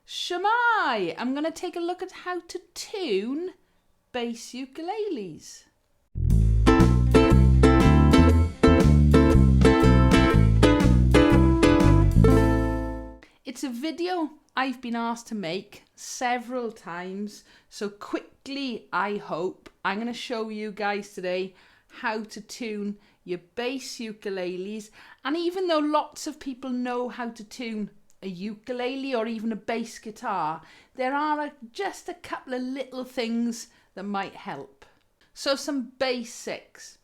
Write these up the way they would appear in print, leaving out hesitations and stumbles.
Shemai! I'm going to take a look at how to tune bass ukuleles. It's a video I've been asked to make several times, so quickly, I hope, I'm going to show you guys today how to tune your bass ukuleles. And even though lots of people know how to tune a ukulele or even a bass guitar, there are just a couple of little things that might help. So some basics,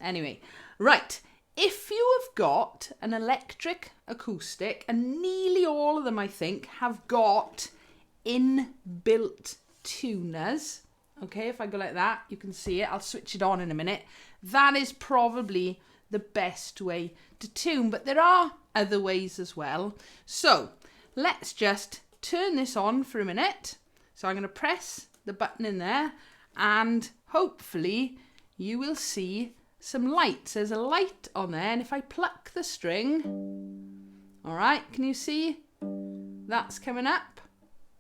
anyway. Right, if you have got an electric acoustic, and nearly all of them I think have got inbuilt tuners, okay, if I go like that, you can see it, I'll switch it on in a minute. That is probably the best way to tune, but there are other ways as well. So let's just turn this on for a minute. So I'm going to press the button in there and hopefully you will see some lights. There's a light on there, and if I pluck the string, all right, can you see that's coming up?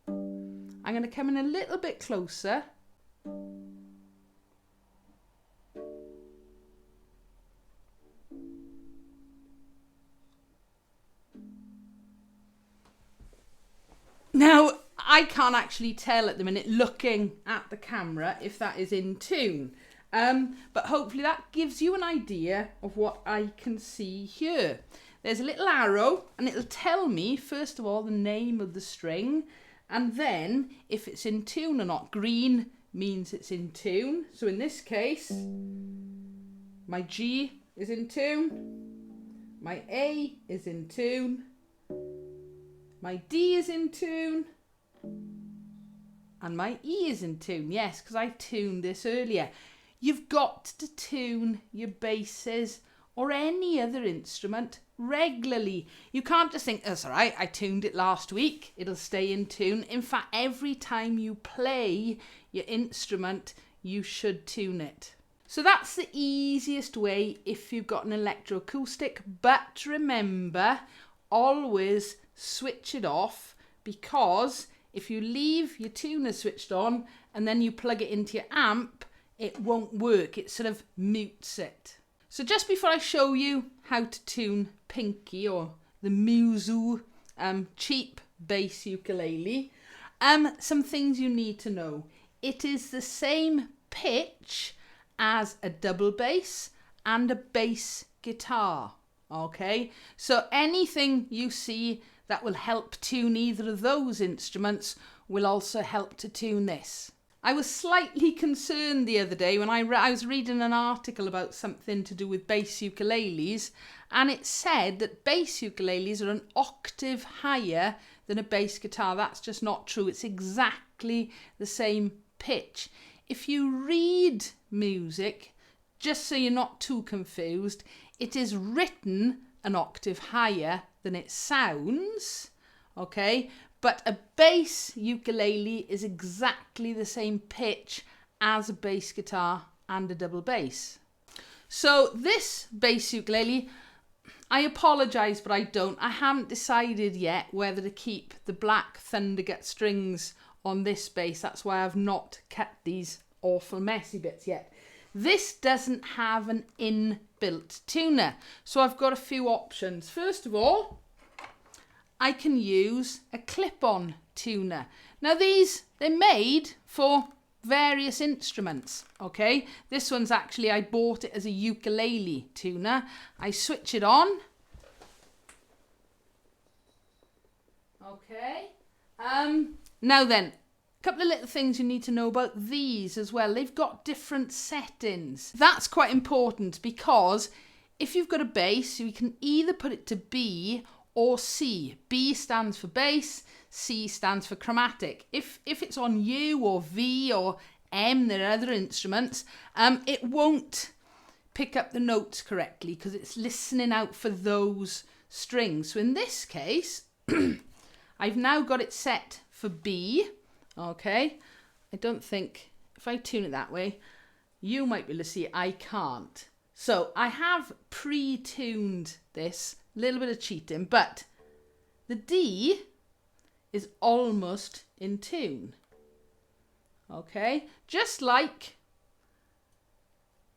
I'm going to come in a little bit closer. Now, I can't actually tell at the minute looking at the camera if that is in tune, but hopefully that gives you an idea of what I can see here. There's a little arrow and it'll tell me, first of all, the name of the string, and then if it's in tune or not. Green means it's in tune. So in this case, my G is in tune, my A is in tune, my D is in tune, and my E is in tune. Yes, because I tuned this earlier. You've got to tune your basses or any other instrument regularly. You can't just think, that's all right, I tuned it last week, it'll stay in tune. In fact, every time you play your instrument, you should tune it. So that's the easiest way if you've got an electroacoustic, but remember, always switch it off, because if you leave your tuner switched on and then you plug it into your amp, it won't work. It sort of mutes it. So just before I show you how to tune Pinky or the Muzu cheap bass ukulele, some things you need to know. It is the same pitch as a double bass and a bass guitar. Okay, so anything you see that will help tune either of those instruments will also help to tune this. I was slightly concerned the other day when I was reading an article about something to do with bass ukuleles, and it said that bass ukuleles are an octave higher than a bass guitar. That's just not true. It's exactly the same pitch. If you read music, just so you're not too confused, it is written an octave higher than it sounds, okay? But a bass ukulele is exactly the same pitch as a bass guitar and a double bass. So this bass ukulele, I apologise, but I haven't decided yet whether to keep the black Thundergut strings on this bass. That's why I've not cut these awful messy bits yet. This doesn't have an inbuilt tuner, so I've got a few options. First of all, I can use a clip-on tuner. Now they're made for various instruments, okay? This one's actually, I bought it as a ukulele tuner. I switch it on. Okay. Now then, a couple of little things you need to know about these as well. They've got different settings. That's quite important, because if you've got a bass, you can either put it to B or C. B stands for bass, C stands for chromatic. If it's on U or V or M, there are other instruments, it won't pick up the notes correctly because it's listening out for those strings. So in this case, I've now got it set for B. Okay, I don't think, if I tune it that way, you might be able to see it. I can't. So I have pre-tuned this, a little bit of cheating, but the D is almost in tune. Okay, just like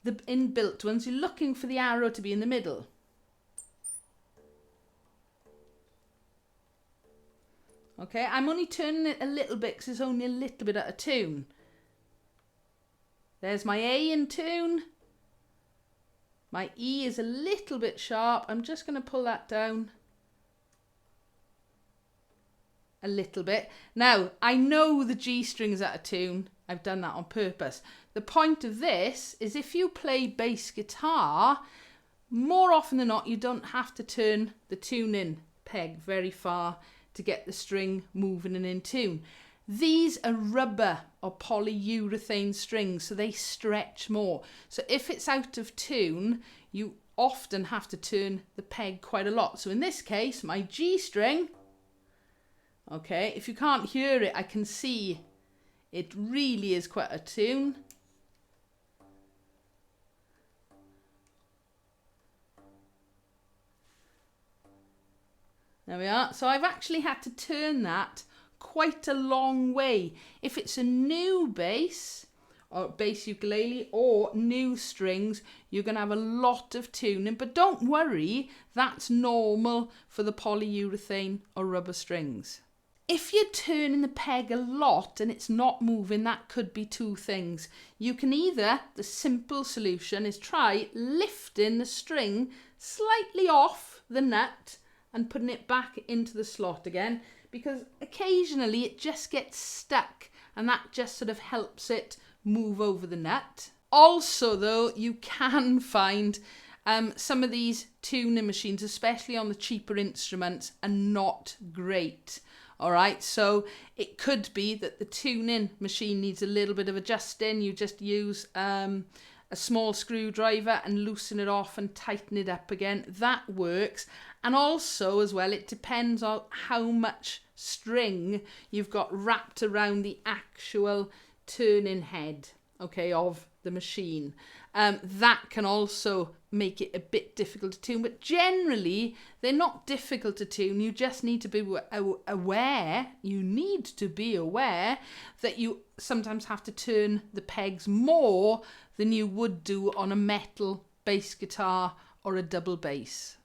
the inbuilt ones, you're looking for the arrow to be in the middle. Okay, I'm only turning it a little bit because it's only a little bit out of tune. There's my A in tune. My E is a little bit sharp. I'm just going to pull that down a little bit. Now, I know the G string is out of tune. I've done that on purpose. The point of this is if you play bass guitar, more often than not, you don't have to turn the tune-in peg very far to get the string moving and in tune. These are rubber or polyurethane strings, so they stretch more. So if it's out of tune, you often have to turn the peg quite a lot. So in this case, my G string, okay, if you can't hear it, I can see it really is quite a tune. There we are. So I've actually had to turn that quite a long way. If it's a new bass or bass ukulele or new strings, you're going to have a lot of tuning, but don't worry, that's normal for the polyurethane or rubber strings. If you're turning the peg a lot and it's not moving, that could be two things. You can either, the simple solution is try lifting the string slightly off the nut and putting it back into the slot again, because occasionally it just gets stuck and that just sort of helps it move over the nut. Also though, you can find some of these tuning machines, especially on the cheaper instruments, are not great. All right, so it could be that the tuning machine needs a little bit of adjusting. You just use a small screwdriver and loosen it off and tighten it up again. That works. And also as well, it depends on how much string you've got wrapped around the actual turning head, okay, of the machine. That can also make it a bit difficult to tune, but generally they're not difficult to tune. You just need to be aware, that you sometimes have to turn the pegs more than you would do on a metal bass guitar or a double bass.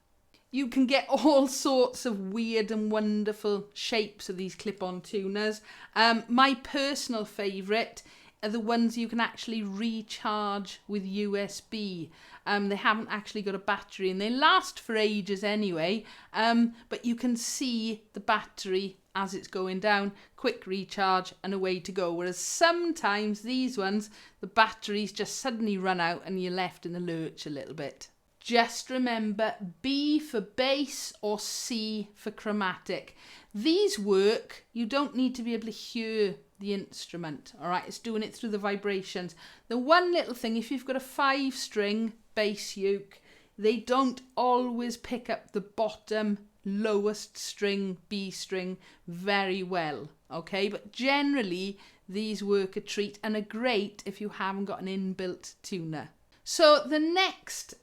You can get all sorts of weird and wonderful shapes of these clip-on tuners. My personal favourite are the ones you can actually recharge with USB. They haven't actually got a battery and they last for ages anyway, but you can see the battery as it's going down, quick recharge and away to go. Whereas sometimes these ones, the batteries just suddenly run out and you're left in the lurch a little bit. Just remember B for bass or C for chromatic. These work, you don't need to be able to hear the instrument, all right? It's doing it through the vibrations. The one little thing, if you've got a 5-string bass uke, they don't always pick up the bottom lowest string, B string, very well, okay? But generally, these work a treat and are great if you haven't got an inbuilt tuner. So the next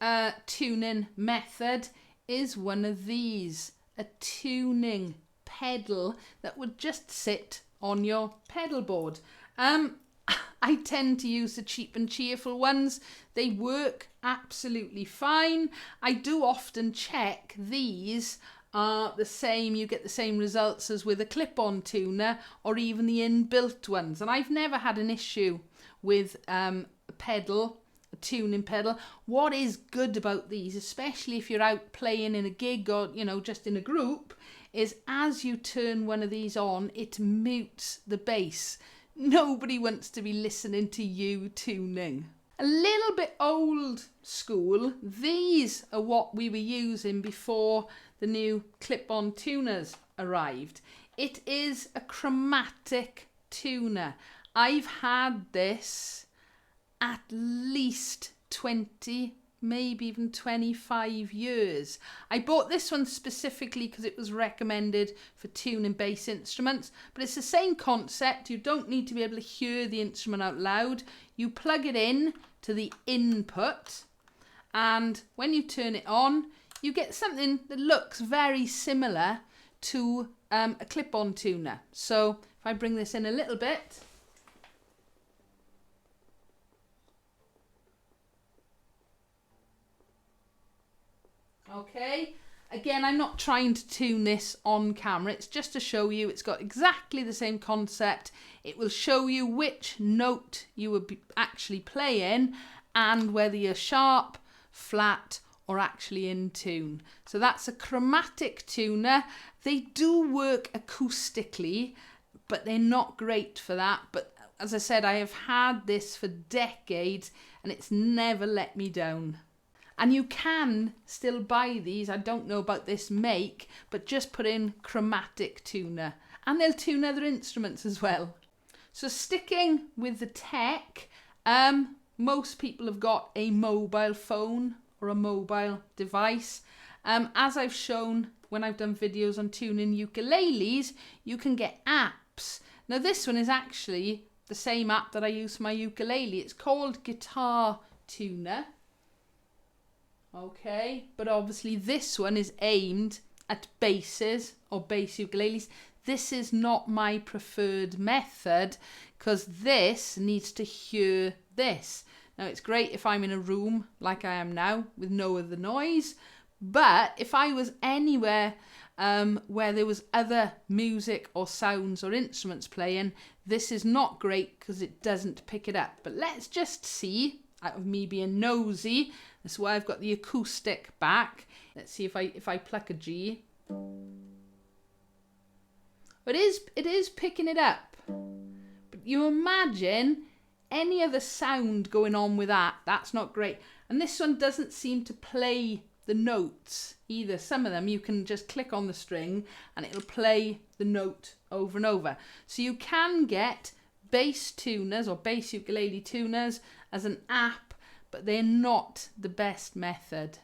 tuning method is one of these, a tuning pedal that would just sit on your pedal board. I tend to use the cheap and cheerful ones. They work absolutely fine. I do often check these are the same, you get the same results as with a clip-on tuner or even the inbuilt ones. And I've never had an issue with a tuning pedal. What is good about these, especially if you're out playing in a gig or, you know, just in a group, is as you turn one of these on, it mutes the bass. Nobody wants to be listening to you tuning. A little bit old school, these are what we were using before the new clip-on tuners arrived. It is a chromatic tuner. I've had this at least 20, maybe even 25 years. I bought this one specifically because it was recommended for tuning bass instruments, but it's the same concept. You don't need to be able to hear the instrument out loud. You plug it in to the input, and when you turn it on, you get something that looks very similar to a clip-on tuner. So if I bring this in a little bit. Okay, again, I'm not trying to tune this on camera. It's just to show you it's got exactly the same concept. It will show you which note you would be actually playing and whether you're sharp, flat, or actually in tune. So that's a chromatic tuner. They do work acoustically, but they're not great for that. But as I said, I have had this for decades and it's never let me down. And you can still buy these. I don't know about this make, but just put in chromatic tuner and they'll tune other instruments as well. So sticking with the tech, most people have got a mobile phone or a mobile device. As I've shown when I've done videos on tuning ukuleles, you can get apps. Now this one is actually the same app that I use for my ukulele. It's called Guitar Tuner. Okay, but obviously this one is aimed at basses or bass ukuleles. This is not my preferred method because this needs to hear this. Now it's great if I'm in a room like I am now with no other noise, but if I was anywhere where there was other music or sounds or instruments playing, this is not great because it doesn't pick it up. But let's just see, out of me being nosy, that's why I've got the acoustic back. Let's see if I pluck a G. But it is picking it up. But you imagine any other sound going on with that, that's not great. And this one doesn't seem to play the notes either. Some of them you can just click on the string and it'll play the note over and over. So you can get bass tuners or bass ukulele tuners as an app, but they're not the best method.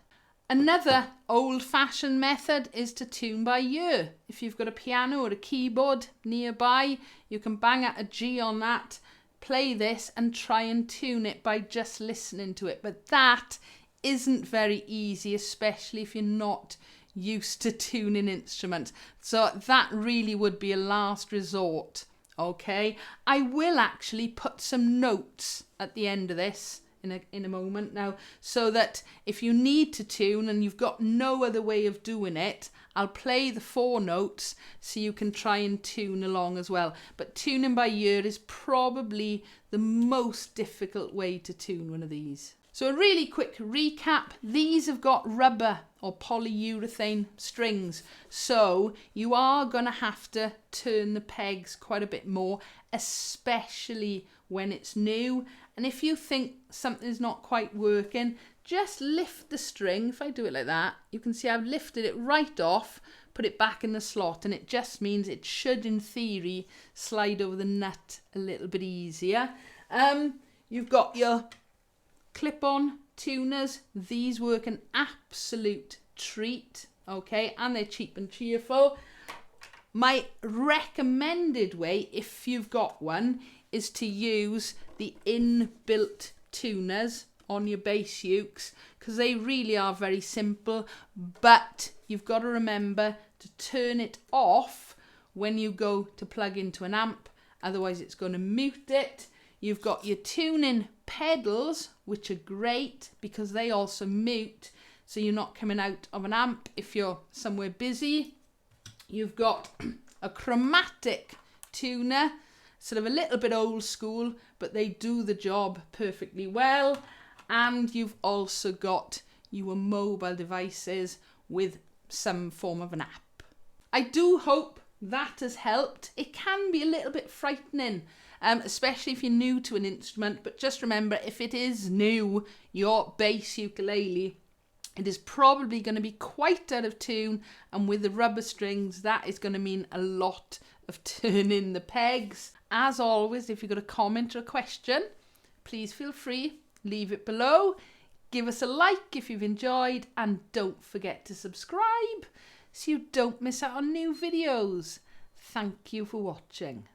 Another old-fashioned method is to tune by ear. If you've got a piano or a keyboard nearby, you can bang out a G on that, play this and try and tune it by just listening to it. But that isn't very easy, especially if you're not used to tuning instruments. So that really would be a last resort. Okay, I will actually put some notes at the end of this in a moment now, so that if you need to tune and you've got no other way of doing it, I'll play the 4 notes so you can try and tune along as well. But tuning by ear is probably the most difficult way to tune one of these. So a really quick recap, these have got rubber or polyurethane strings, so you are going to have to turn the pegs quite a bit more, especially when it's new. And if you think something's not quite working, just lift the string. If I do it like that, you can see I've lifted it right off, put it back in the slot, and it just means it should, in theory, slide over the nut a little bit easier. You've got your clip-on tuners. These work an absolute treat, okay, and they're cheap and cheerful. My recommended way, if you've got one, is to use the inbuilt tuners on your bass ukes, because they really are very simple, but you've got to remember to turn it off when you go to plug into an amp, otherwise it's going to mute it. You've got your tuning pedals, which are great because they also mute, so you're not coming out of an amp if you're somewhere busy. You've got a chromatic tuner, sort of a little bit old school, but they do the job perfectly well. And you've also got your mobile devices with some form of an app. I do hope that has helped. It can be a little bit frightening, especially if you're new to an instrument, but just remember, if it is new, your bass ukulele, it is probably going to be quite out of tune, and with the rubber strings, that is going to mean a lot of turning the pegs. As always, if you've got a comment or a question, please feel free, leave it below. Give us a like if you've enjoyed, and don't forget to subscribe so you don't miss out on new videos. Thank you for watching.